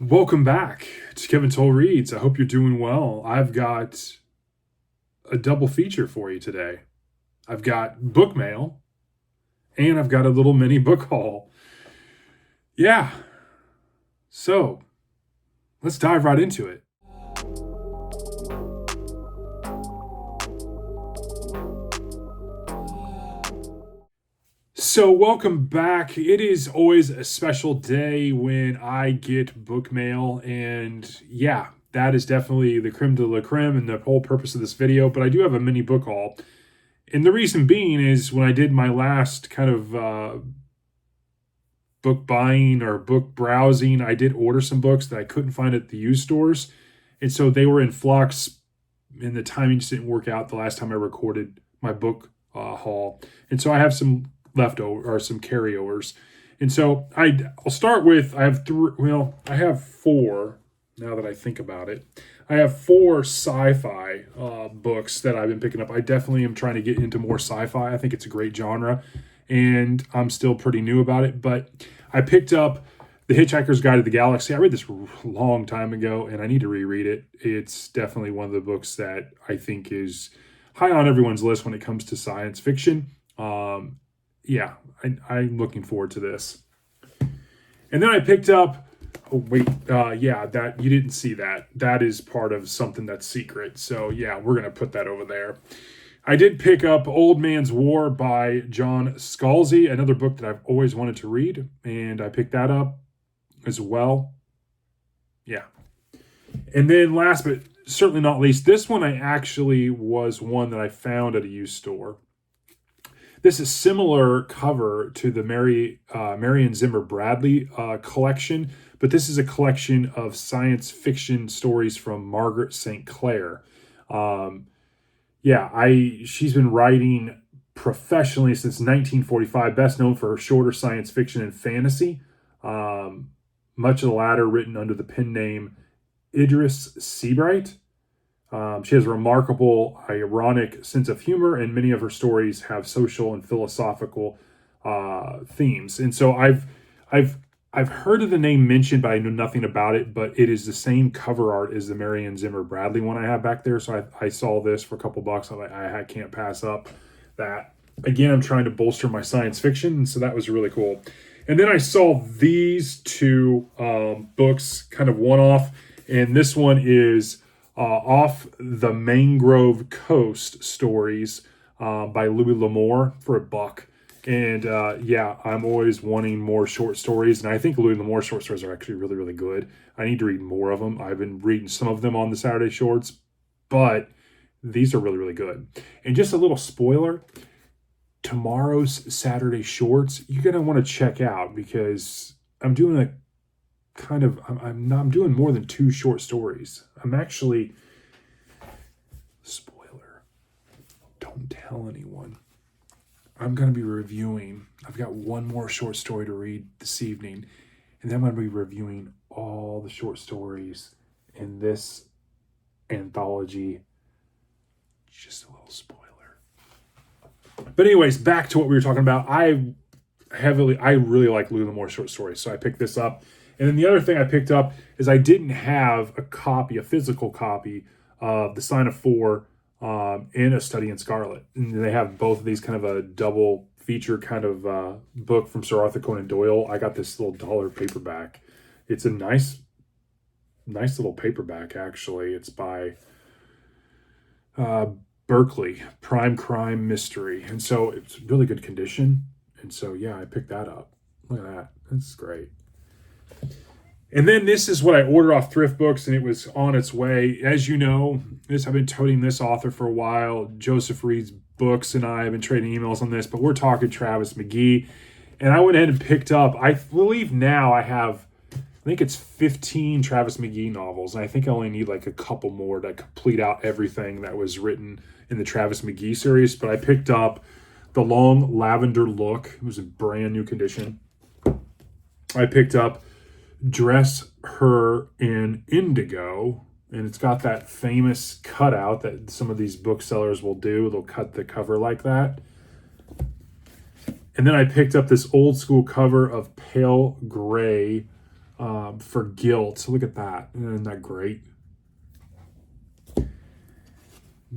Welcome back to Kevin Toll Reads. I hope you're doing well. I've got a double feature for you today. I've got book mail and I've got a little mini book haul. Yeah, so let's dive right into it. So, welcome back. It is always a special day when I get book mail, and yeah, that is definitely the creme de la creme and the whole purpose of this video. But I do have a mini book haul, and the reason being is when I did my last kind of book buying or book browsing, I did order some books that I couldn't find at the used stores, and so they were in flux, and the timing just didn't work out the last time I recorded my book haul, and so I have some leftover or some carryovers. And so I'll start with I have three. Well, I have four now that I think about it. I have four sci-fi books that I've been picking up. I definitely am trying to get into more sci-fi. I think it's a great genre, and I'm still pretty new about it. But I picked up The Hitchhiker's Guide to the Galaxy. I read this a long time ago, and I need to reread it. It's definitely one of the books that I think is high on everyone's list when it comes to science fiction. Yeah, I'm looking forward to this. And then I picked up. Oh wait, yeah, that you didn't see that. That is part of something that's secret. So yeah, we're gonna put that over there. I did pick up Old Man's War by John Scalzi, another book that I've always wanted to read, and I picked that up as well. Yeah. And then last but certainly not least, this one I actually was one that I found at a used store. This is similar cover to the Marion Zimmer Bradley collection, but this is a collection of science fiction stories from Margaret St. Clair. Um, she's been writing professionally since 1945, best known for her shorter science fiction and fantasy. Um, Much of the latter written under the pen name Idris Seabright. She has a remarkable, ironic sense of humor, and many of her stories have social and philosophical themes. And so I've heard of the name mentioned, but I know nothing about it. But it is the same cover art as the Marion Zimmer Bradley one I have back there. So I saw this for a couple bucks. I'm like, I can't pass up that. Again, I'm trying to bolster my science fiction, and so that was really cool. And then I saw these two books, kind of one off, and this one is Off the Mangrove Coast Stories by Louis L'Amour for $1. And yeah, I'm always wanting more short stories. And I think Louis L'Amour short stories are actually really, really good. I need to read more of them. I've been reading some of them on the Saturday Shorts, but these are really, really good. And just a little spoiler, tomorrow's Saturday Shorts, you're going to want to check out because I'm doing a kind of I'm doing more than two short stories. I'm actually, spoiler, don't tell anyone. I'm going to be reviewing. I've got one more short story to read this evening, and then I'm going to be reviewing all the short stories in this anthology. Just a little spoiler. But anyways, back to what we were talking about. I really like Louis L'Amour short stories, so I picked this up. And then the other thing I picked up is I didn't have a physical copy of The Sign of Four and A Study in Scarlet. And they have both of these kind of a double feature kind of book from Sir Arthur Conan Doyle. I got this little dollar paperback. It's a nice little paperback, actually. It's by Berkeley, Prime Crime Mystery. And so it's really good condition. And so, yeah, I picked that up. Look at that. That's great. And then this is what I ordered off Thrift Books, and it was on its way. As you know, I've been toting this author for a while. Joseph Reed's Books and I have been trading emails on this, but we're talking Travis McGee. And I went ahead and picked up, I believe now I think it's 15 Travis McGee novels, and I think I only need like a couple more to complete out everything that was written in the Travis McGee series. But I picked up The Long Lavender Look. It was in brand new condition. I picked up Dress Her in Indigo, and it's got that famous cutout that some of these booksellers will do. They'll cut the cover like that. And then I picked up this old school cover of Pale Gray for Guilt. Look at that. Isn't that great?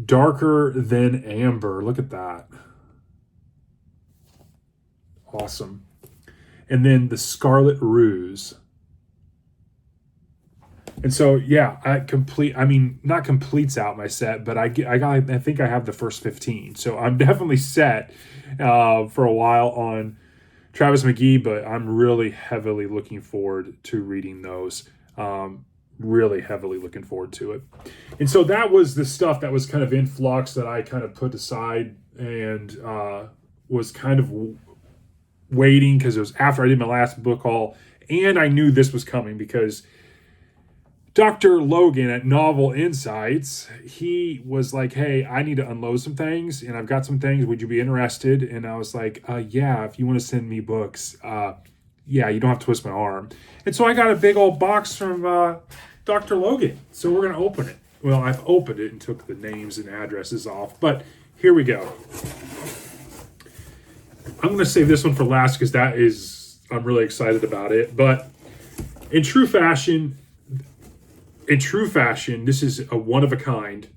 Darker Than Amber. Look at that. Awesome. And then The Scarlet Ruse. And so, yeah, not completes out my set, but I think I have the first 15. So I'm definitely set for a while on Travis McGee, but I'm really heavily looking forward to reading those. Really heavily looking forward to it. And so that was the stuff that was kind of in flux that I kind of put aside and was kind of waiting because it was after I did my last book haul, and I knew this was coming because Dr. Logan at Novel Insights, he was like, hey, I need to unload some things, and I've got some things. Would you be interested? And I was like, yeah, if you want to send me books, yeah, you don't have to twist my arm. And so I got a big old box from Dr. Logan. So we're going to open it. Well, I've opened it and took the names and addresses off, but here we go. I'm going to save this one for last because I'm really excited about it. But in true fashion, this is a one of a kind.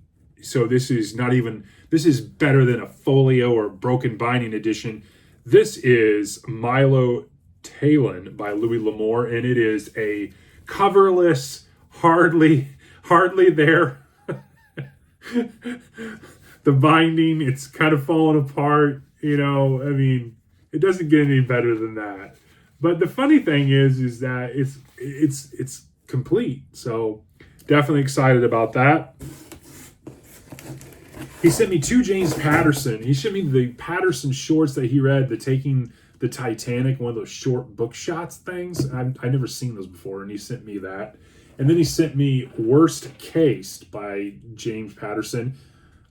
So this is better than a folio or broken binding edition. This is Milo Talon by Louis L'Amour, and it is a coverless, hardly there. The binding, it's kind of falling apart. It doesn't get any better than that. But the funny thing is that it's complete. So definitely excited about that. He sent me 2 James Patterson. He sent me the Patterson shorts that he read, the Taking the Titanic, one of those short book shots things. I've never seen those before, and he sent me that. And then he sent me Worst Cased by James Patterson.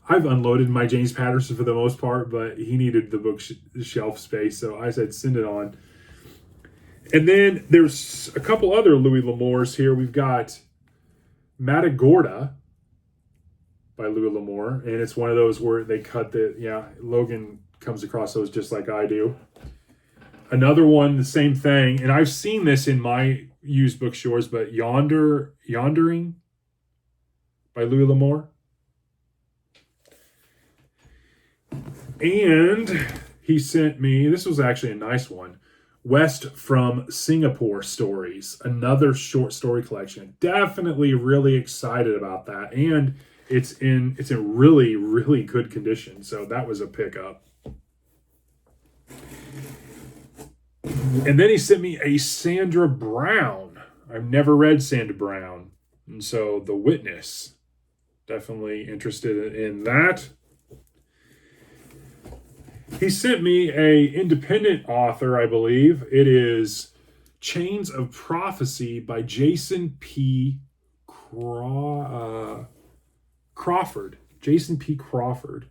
I've unloaded my James Patterson for the most part, but he needed the bookshelf space, so I said send it on. And then there's a couple other Louis L'Amours here. We've got Matagorda by Louis L'Amour, and it's one of those where they cut Logan comes across those just like I do. Another one, the same thing, and I've seen this in my used bookstores, but Yondering by Louis L'Amour. And he sent me, this was actually a nice one, West from Singapore Stories, another short story collection. Definitely really excited about that. And it's in really, really good condition. So that was a pickup. And then he sent me a Sandra Brown. I've never read Sandra Brown. And so The Witness. Definitely interested in that. He sent me a independent author, I believe. It is Chains of Prophecy by Jason P. Crawford. Jason P. Crawford.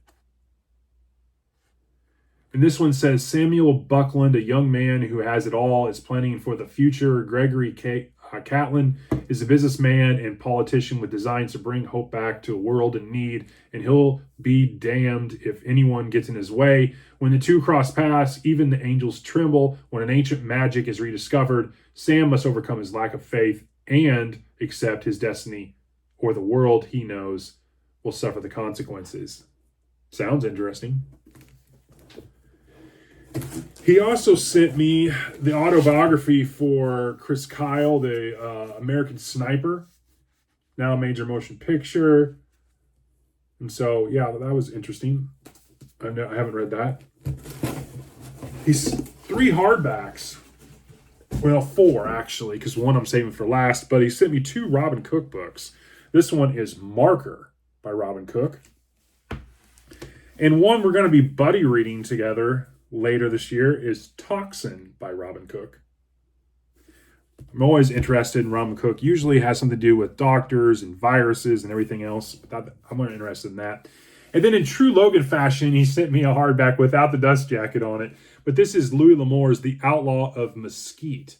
And this one says, Samuel Buckland, a young man who has it all, is planning for the future. Gregory Catlin is a businessman and politician with designs to bring hope back to a world in need, and he'll be damned if anyone gets in his way. When the two cross paths, even the angels tremble. When an ancient magic is rediscovered, Sam must overcome his lack of faith and accept his destiny, or the world he knows will suffer the consequences. Sounds interesting. He also sent me the autobiography for Chris Kyle, the American Sniper, now a major motion picture. And so, yeah, that was interesting. I haven't read that. He's 3 hardbacks. Well, 4, actually, because one I'm saving for last. But he sent me 2 Robin Cook books. This one is Marker by Robin Cook. And one we're going to be buddy reading together later this year is Toxin by Robin Cook. I'm always interested in Robin Cook. Usually has something to do with doctors and viruses and everything else. But I'm more interested in that. And then in true Logan fashion, he sent me a hardback without the dust jacket on it. But this is Louis L'Amour's The Outlaw of Mesquite.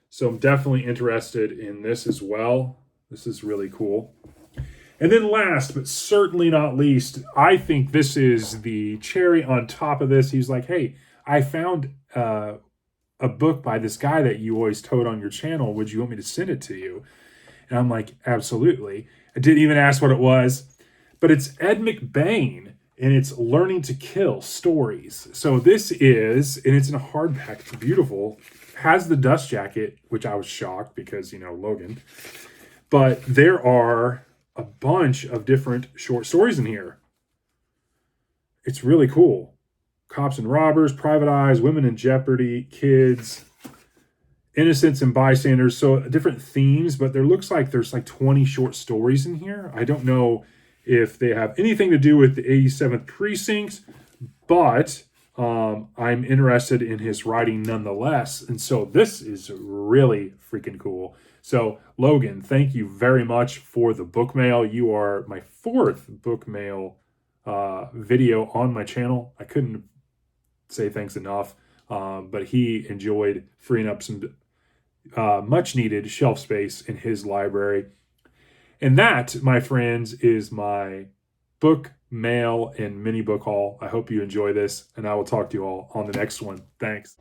So I'm definitely interested in this as well. This is really cool. And then last, but certainly not least, I think this is the cherry on top of this. He's like, hey, I found a a book by this guy that you always tote on your channel. Would you want me to send it to you?" And I'm like, "Absolutely." I didn't even ask what it was, but it's Ed McBain, and it's Learning to Kill Stories. So this is, and it's in a hardback. It's beautiful. Has the dust jacket, which I was shocked because, Logan. But there are a bunch of different short stories in here. It's really cool. Cops and Robbers, Private Eyes, Women in Jeopardy, Kids, Innocents and Bystanders. So different themes, but there looks like there's like 20 short stories in here. I don't know if they have anything to do with the 87th Precinct, but I'm interested in his writing nonetheless. And so this is really freaking cool. So Logan, thank you very much for the book mail. You are my 4th book mail video on my channel. I couldn't say thanks enough. But he enjoyed freeing up some much needed shelf space in his library. And that, my friends, is my book, mail, and mini book haul. I hope you enjoy this, and I will talk to you all on the next one. Thanks.